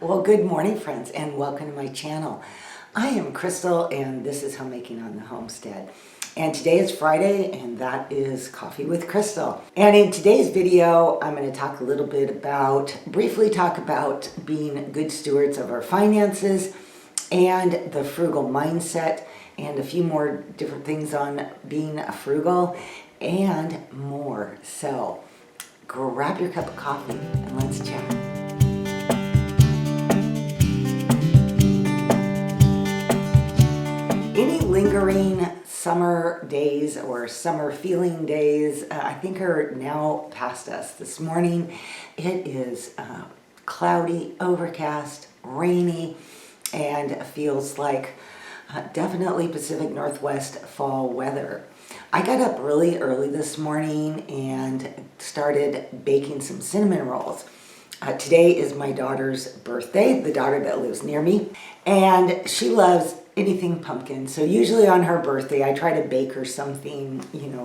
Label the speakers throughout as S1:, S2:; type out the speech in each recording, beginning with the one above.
S1: Well, good morning, friends, and welcome to my channel. I am Crystal, and this is Homemaking on the Homestead. And today is Friday, and that is Coffee with Crystal. And in today's video, I'm going to talk a little bit briefly talk about being good stewards of our finances and the frugal mindset, and a few more different things on being frugal and more. So grab your cup of coffee and let's chat. Any lingering summer days or summer feeling days, I think are now past us. This morning it is cloudy, overcast, rainy, and feels like definitely Pacific Northwest fall weather. I got up really early this morning and started baking some cinnamon rolls. Today is my daughter's birthday, the daughter that lives near me, and she loves anything pumpkin. So usually on her birthday, I try to bake her something,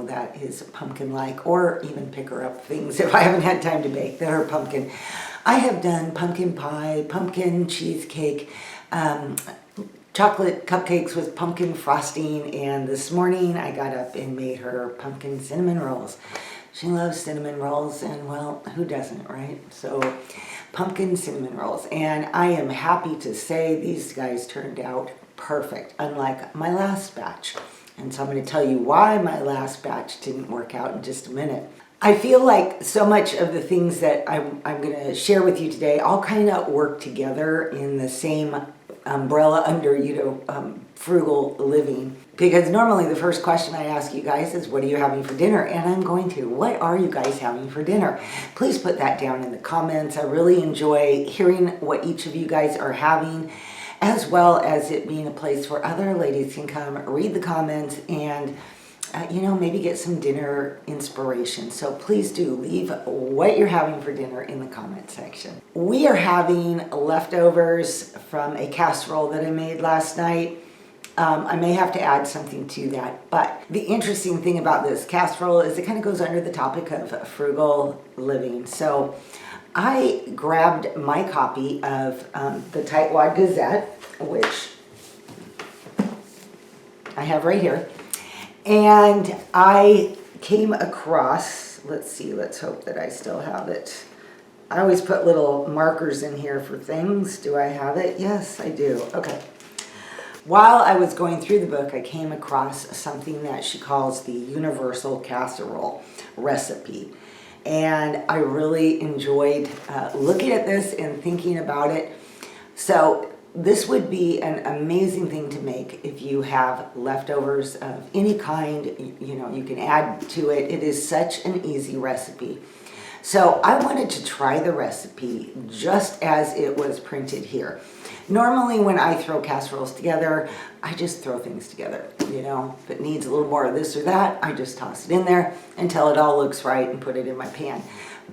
S1: that is pumpkin-like, or even pick her up things if I haven't had time to bake that are pumpkin. I have done pumpkin pie, pumpkin cheesecake, chocolate cupcakes with pumpkin frosting, and this morning I got up and made her pumpkin cinnamon rolls. She loves cinnamon rolls, and well, who doesn't, right? So pumpkin cinnamon rolls, and I am happy to say these guys turned out perfect, unlike my last batch. And so I'm going to tell you why my last batch didn't work out in just a minute. I feel like so much of the things that I'm going to share with you today all kind of work together in the same umbrella under, frugal living. Because normally the first question I ask you guys is, what are you having for dinner? And I'm going to, what are you guys having for dinner? Please put that down in the comments. I really enjoy hearing what each of you guys are having, as well as it being a place where other ladies can come read the comments and maybe get some dinner inspiration. So please do leave what you're having for dinner in the comment section. We are having leftovers from a casserole that I made last night. I may have to add something to that, but the interesting thing about this casserole is it kind of goes under the topic of frugal living. So I grabbed my copy of the Tightwad Gazette, which I have right here. And I came across, let's hope that I still have it. I always put little markers in here for things. Do I have it? Yes, I do. Okay. While I was going through the book, I came across something that she calls the universal casserole recipe. And I really enjoyed looking at this and thinking about it. So this would be an amazing thing to make if you have leftovers of any kind. You can add to it. It is such an easy recipe. So I wanted to try the recipe just as it was printed here. Normally when I throw casseroles together, I just throw things together. If it needs a little more of this or that, I just toss it in there until it all looks right and put it in my pan.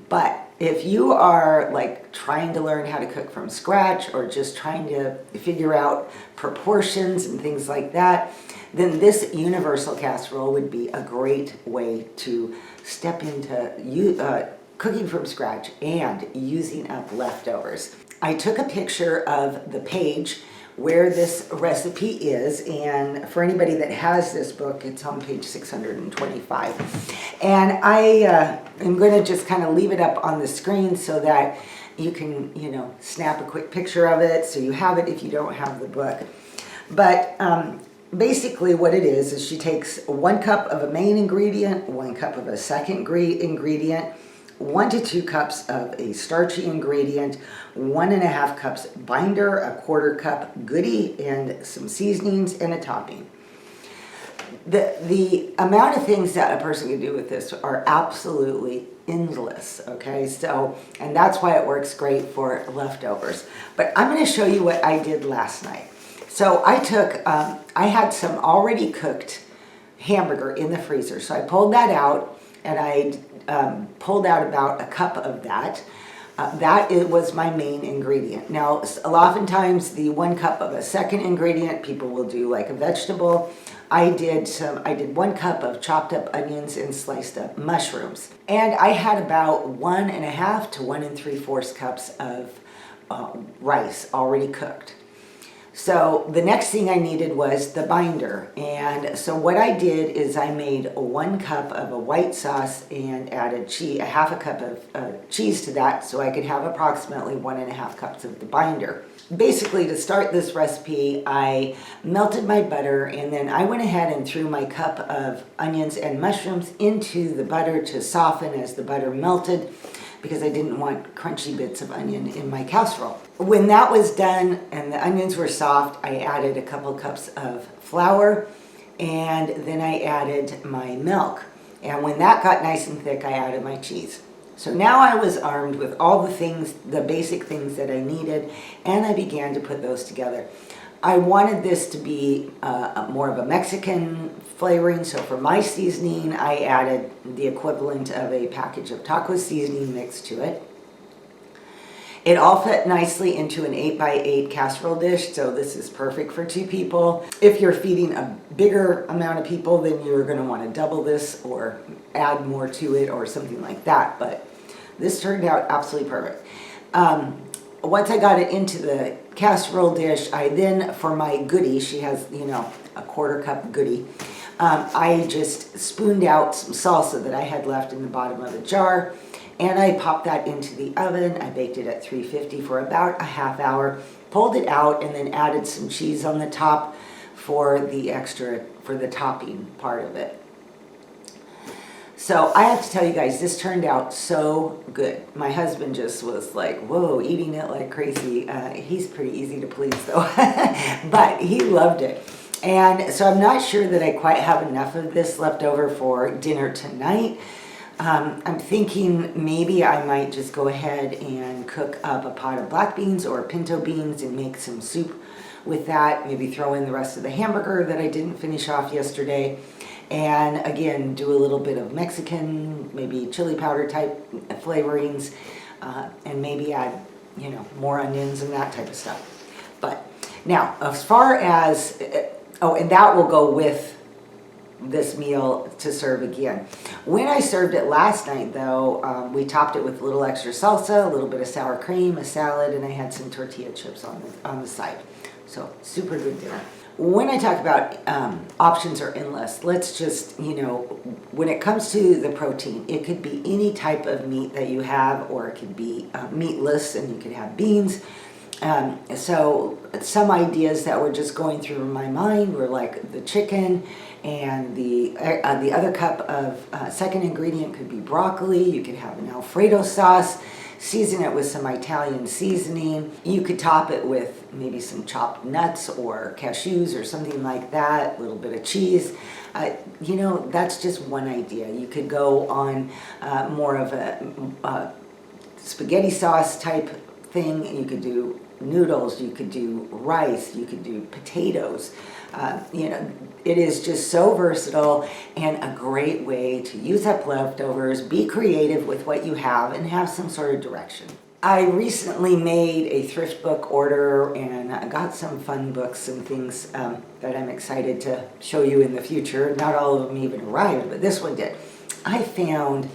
S1: But if you are like trying to learn how to cook from scratch, or just trying to figure out proportions and things like that, then this universal casserole would be a great way to step into cooking from scratch and using up leftovers. I took a picture of the page where this recipe is, and for anybody that has this book, it's on page 625. And I am going to just kind of leave it up on the screen so that you can, snap a quick picture of it so you have it if you don't have the book. But basically what it is she takes 1 cup of a main ingredient, 1 cup of a second ingredient, 1 to 2 cups of a starchy ingredient, 1.5 cups binder, 1/4 cup goodie, and some seasonings and a topping. The amount of things that a person can do with this are absolutely endless, okay? So, and that's why it works great for leftovers. But I'm going to show you what I did last night. So I had some already cooked hamburger in the freezer. So I pulled that out, and I pulled out about 1 cup of that. That was my main ingredient. Now, oftentimes the 1 cup of a second ingredient, people will do like a vegetable. I did 1 cup of chopped up onions and sliced up mushrooms. And I had about 1.5 to 1 3/4 cups of rice already cooked. So the next thing I needed was the binder. And so what I did is I made 1 cup of a white sauce and added cheese, a half a cup of cheese to that, so I could have approximately 1.5 cups of the binder. Basically, to start this recipe, I melted my butter, and then I went ahead and threw my cup of onions and mushrooms into the butter to soften as the butter melted, because I didn't want crunchy bits of onion in my casserole. When that was done and the onions were soft, I added a couple cups of flour, and then I added my milk. And when that got nice and thick, I added my cheese. So now I was armed with all the things, the basic things that I needed, and I began to put those together. I wanted this to be more of a Mexican flavoring, so for my seasoning, I added the equivalent of a package of taco seasoning mix to it. It all fit nicely into an 8x8 casserole dish, so this is perfect for 2 people. If you're feeding a bigger amount of people, then you're going to want to double this or add more to it or something like that, but this turned out absolutely perfect. Once I got it into the casserole dish, I then, for my goodie, she has, you know, a 1/4 cup goodie, I just spooned out some salsa that I had left in the bottom of a jar, and I popped that into the oven. I baked it at 350 for about a half hour, pulled it out, and then added some cheese on the top for the topping part of it. So I have to tell you guys, this turned out so good. My husband just was like, whoa, eating it like crazy. He's pretty easy to please though, but he loved it. And so I'm not sure that I quite have enough of this left over for dinner tonight. I'm thinking maybe I might just go ahead and cook up a pot of black beans or pinto beans and make some soup with that. Maybe throw in the rest of the hamburger that I didn't finish off yesterday. And again, do a little bit of Mexican, maybe chili powder type flavorings, and maybe add, you know, more onions and that type of stuff. But now, as far as, and that will go with this meal to serve again. When I served it last night though, we topped it with a little extra salsa, a little bit of sour cream, a salad, and I had some tortilla chips on the side. So super good dinner. When I talk about options are endless, let's just, you know, when it comes to the protein, it could be any type of meat that you have, or it could be meatless, and you could have beans. So some ideas that were just going through my mind were like the chicken, and the other cup of second ingredient could be broccoli. You could have an Alfredo sauce, season it with some Italian seasoning. You could top it with maybe some chopped nuts or cashews or something like that, a little bit of cheese. You know, that's just one idea. You could go on more of a spaghetti sauce type thing. You could do noodles, you could do rice, you could do potatoes. You know, it is just so versatile and a great way to use up leftovers, be creative with what you have, and have some sort of direction. I recently made a thrift book order, and I got some fun books and things that I'm excited to show you in the future. Not all of them even arrived, but this one did. I found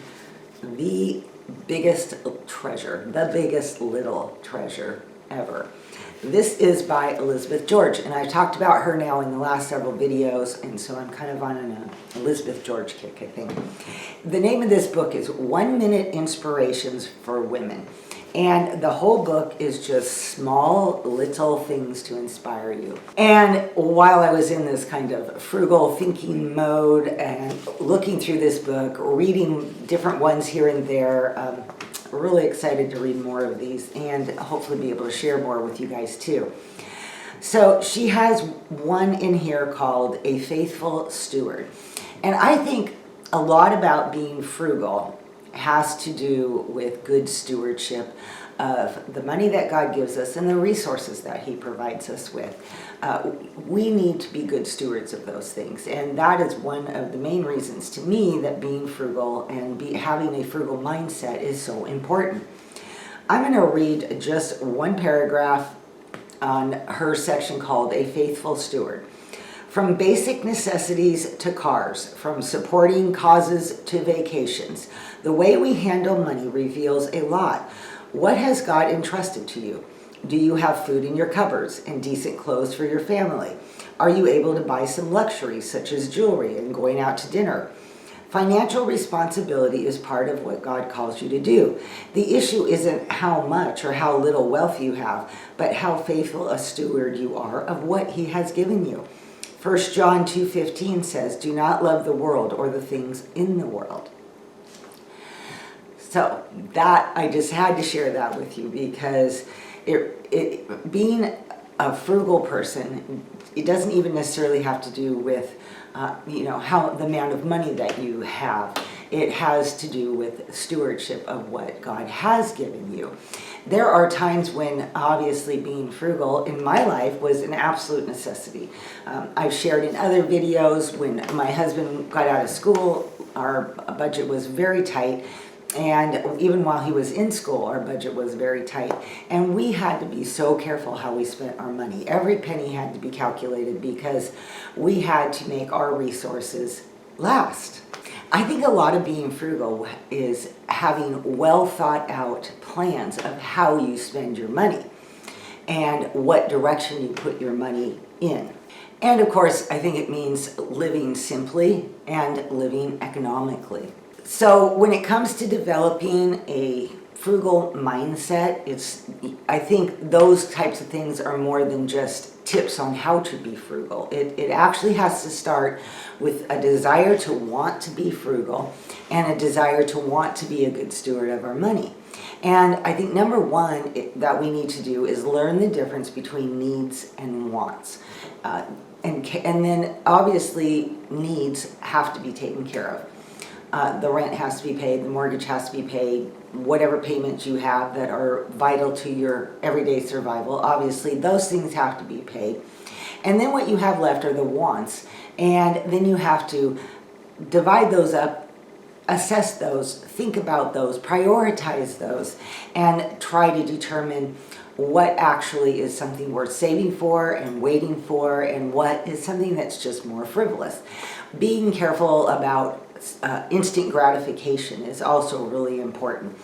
S1: the biggest treasure, the biggest little treasure ever. This is by Elizabeth George, and I've talked about her now in the last several videos, and so I'm kind of on an Elizabeth George kick, I think. The name of this book is 1 Minute Inspirations for Women, and the whole book is just small little things to inspire you. And while I was in this kind of frugal thinking mode and looking through this book, reading different ones here and there, really excited to read more of these and hopefully be able to share more with you guys too. So she has one in here called A Faithful Steward. And I think a lot about being frugal has to do with good stewardship of the money that God gives us and the resources that He provides us with. We need to be good stewards of those things, and that is one of the main reasons to me that being frugal and having a frugal mindset is so important. I'm going to read just one paragraph on her section called A Faithful Steward. From basic necessities to cars, from supporting causes to vacations, the way we handle money reveals a lot. What has God entrusted to you? Do you have food in your cupboards and decent clothes for your family? Are you able to buy some luxuries such as jewelry and going out to dinner? Financial responsibility is part of what God calls you to do. The issue isn't how much or how little wealth you have, but how faithful a steward you are of what He has given you. 1 John 2:15 says, "Do not love the world or the things in the world." So that, I just had to share that with you, because being a frugal person, it doesn't even necessarily have to do with how the amount of money that you have. It has to do with stewardship of what God has given you. There are times when obviously being frugal in my life was an absolute necessity. I've shared in other videos when my husband got out of school, our budget was very tight. And even while he was in school, our budget was very tight. And we had to be so careful how we spent our money. Every penny had to be calculated, because we had to make our resources last. I think a lot of being frugal is having well thought out plans of how you spend your money and what direction you put your money in. And of course, I think it means living simply and living economically. So when it comes to developing a frugal mindset, I think those types of things are more than just tips on how to be frugal. It actually has to start with a desire to want to be frugal and a desire to want to be a good steward of our money. And I think number one that we need to do is learn the difference between needs and wants. And then obviously needs have to be taken care of. The rent has to be paid, the mortgage has to be paid, whatever payments you have that are vital to your everyday survival, obviously those things have to be paid. And then what you have left are the wants, and then you have to divide those up, assess those, think about those, prioritize those, and try to determine what actually is something worth saving for and waiting for, and what is something that's just more frivolous. Being careful about instant gratification is also really important.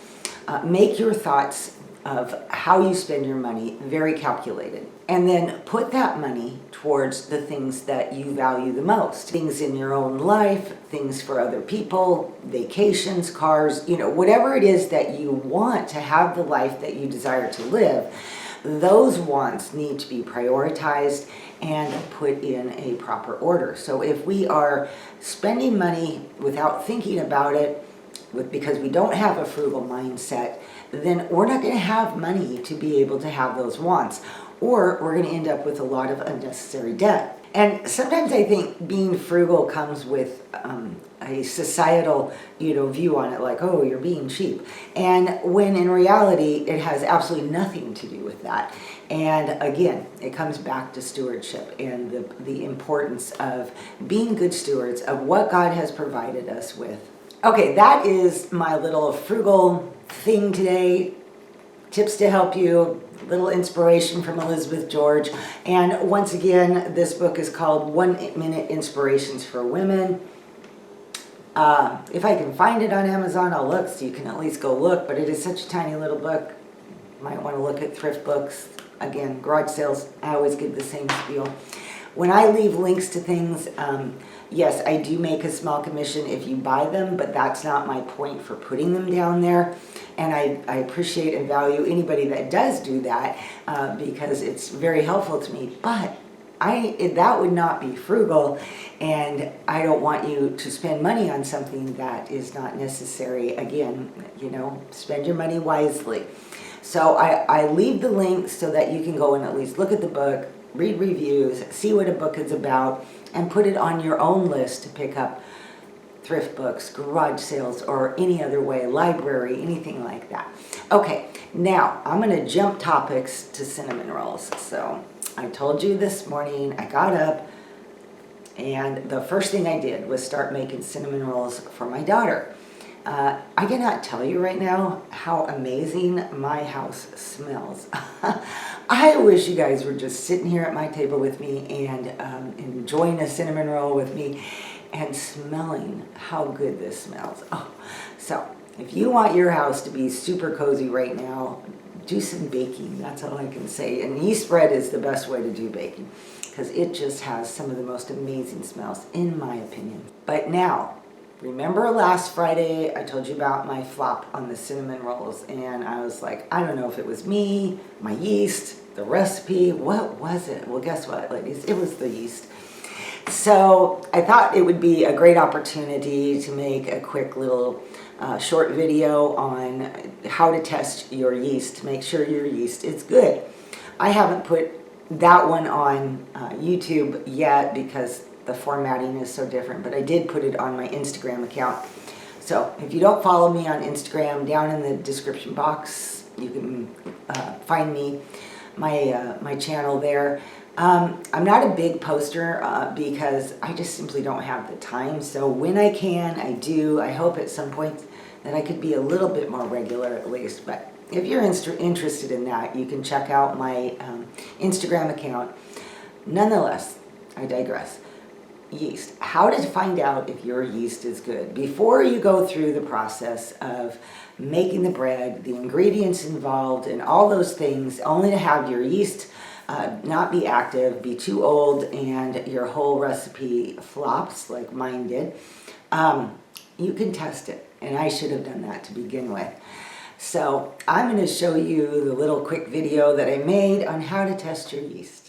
S1: Make your thoughts of how you spend your money very calculated, and then put that money towards the things that you value the most. Things in your own life, things for other people, vacations, cars, whatever it is that you want to have the life that you desire to live. Those wants need to be prioritized and put in a proper order. So if we are spending money without thinking about it, because we don't have a frugal mindset, then we're not going to have money to be able to have those wants, or we're going to end up with a lot of unnecessary debt. And sometimes I think being frugal comes with a societal, view on it, like, oh, you're being cheap. And when in reality, it has absolutely nothing to do with that. And again, it comes back to stewardship and the importance of being good stewards of what God has provided us with. Okay, that is my little frugal thing today. Tips to help you, little inspiration from Elizabeth George. And once again, this book is called 1 Minute Inspirations for Women. If I can find it on Amazon, I'll look, so you can at least go look, but it is such a tiny little book. You might want to look at thrift books. Again, garage sales, I always give the same spiel. When I leave links to things, yes, I do make a small commission if you buy them, but that's not my point for putting them down there. And I appreciate and value anybody that does do that, because it's very helpful to me. But that would not be frugal, and I don't want you to spend money on something that is not necessary. Again, spend your money wisely. So I leave the link so that you can go and at least look at the book, read reviews, see what a book is about, and put it on your own list to pick up thrift books, garage sales, or any other way, library, anything like that. Okay, now I'm going to jump topics to cinnamon rolls. So I told you this morning I got up, and the first thing I did was start making cinnamon rolls for my daughter. I cannot tell you right now how amazing my house smells. I wish you guys were just sitting here at my table with me and enjoying a cinnamon roll with me and smelling how good this smells. Oh, so if you want your house to be super cozy right now, do some baking. That's all I can say. And yeast bread is the best way to do baking because it just has some of the most amazing smells, in my opinion. But now, remember last Friday I told you about my flop on the cinnamon rolls, and I was like, I don't know if it was me, my yeast, the recipe, what was it? Well, guess what, ladies? It was the yeast. So I thought it would be a great opportunity to make a quick little short video on how to test your yeast to make sure your yeast is good. I haven't put that one on YouTube yet because the formatting is so different, but I did put it on my Instagram account. So if you don't follow me on Instagram, down in the description box you can find me, my channel there. I'm not a big poster because I just simply don't have the time. So when I can, I do. I hope at some point that I could be a little bit more regular at least. But if you're interested in that, you can check out my Instagram account. Nonetheless, I digress. Yeast. How to find out if your yeast is good. Before you go through the process of making the bread, the ingredients involved, and all those things, only to have your yeast not be active, be too old, and your whole recipe flops like mine did, you can test it. And I should have done that to begin with. So I'm going to show you the little quick video that I made on how to test your yeast.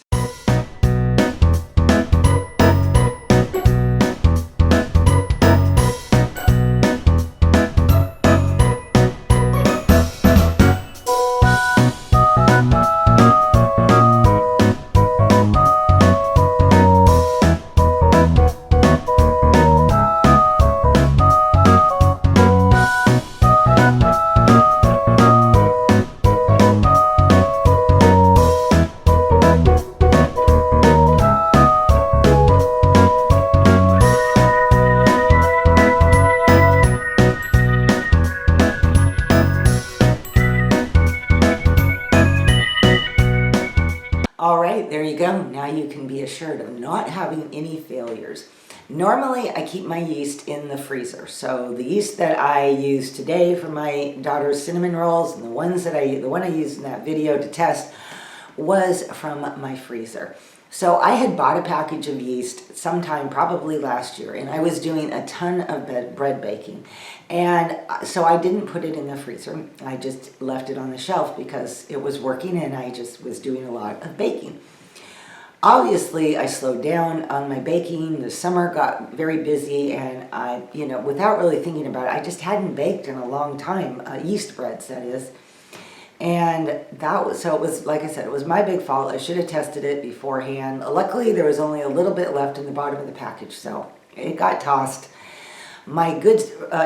S1: All right, there you go. Now you can be assured of not having any failures. Normally, I keep my yeast in the freezer. So the yeast that I used today for my daughter's cinnamon rolls and the one I used in that video to test was from my freezer. So I had bought a package of yeast sometime probably last year, and I was doing a ton of bread baking. And so I didn't put it in the freezer. I just left it on the shelf because it was working and I just was doing a lot of baking. Obviously, I slowed down on my baking. The summer got very busy, and I, without really thinking about it, I just hadn't baked in a long time, yeast breads, that is. And so it was, like I said, it was my big fault. I should have tested it beforehand. Luckily, there was only a little bit left in the bottom of the package, so it got tossed. My good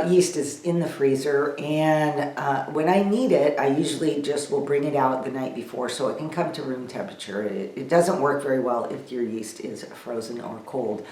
S1: yeast is in the freezer, and when I need it, I usually just will bring it out the night before so it can come to room temperature. It doesn't work very well if your yeast is frozen or cold.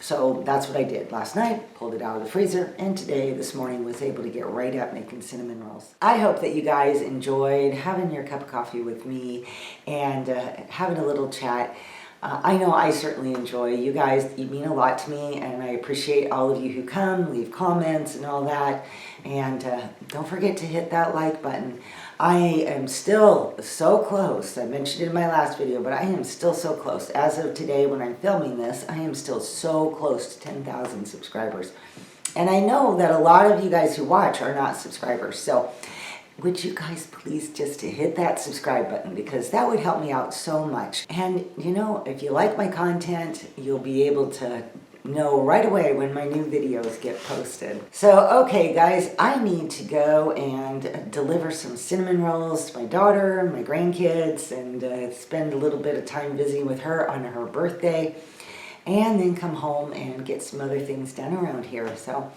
S1: So that's what I did last night, pulled it out of the freezer, and today, this morning, was able to get right at making cinnamon rolls. I hope that you guys enjoyed having your cup of coffee with me and having a little chat. I know I certainly enjoy. You guys, you mean a lot to me, and I appreciate all of you who come, leave comments and all that. And don't forget to hit that like button. I am still so close. I mentioned it in my last video, but I am still so close. As of today, when I'm filming this, I am still so close to 10,000 subscribers. And I know that a lot of you guys who watch are not subscribers. So would you guys please just to hit that subscribe button, because that would help me out so much. And if you like my content, you'll be able to know right away when my new videos get posted. So, okay guys, I need to go and deliver some cinnamon rolls to my daughter, my grandkids, and spend a little bit of time visiting with her on her birthday, and then come home and get some other things done around here. So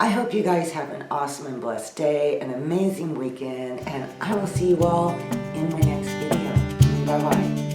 S1: I hope you guys have an awesome and blessed day, an amazing weekend, and I will see you all in my next video. Bye-bye.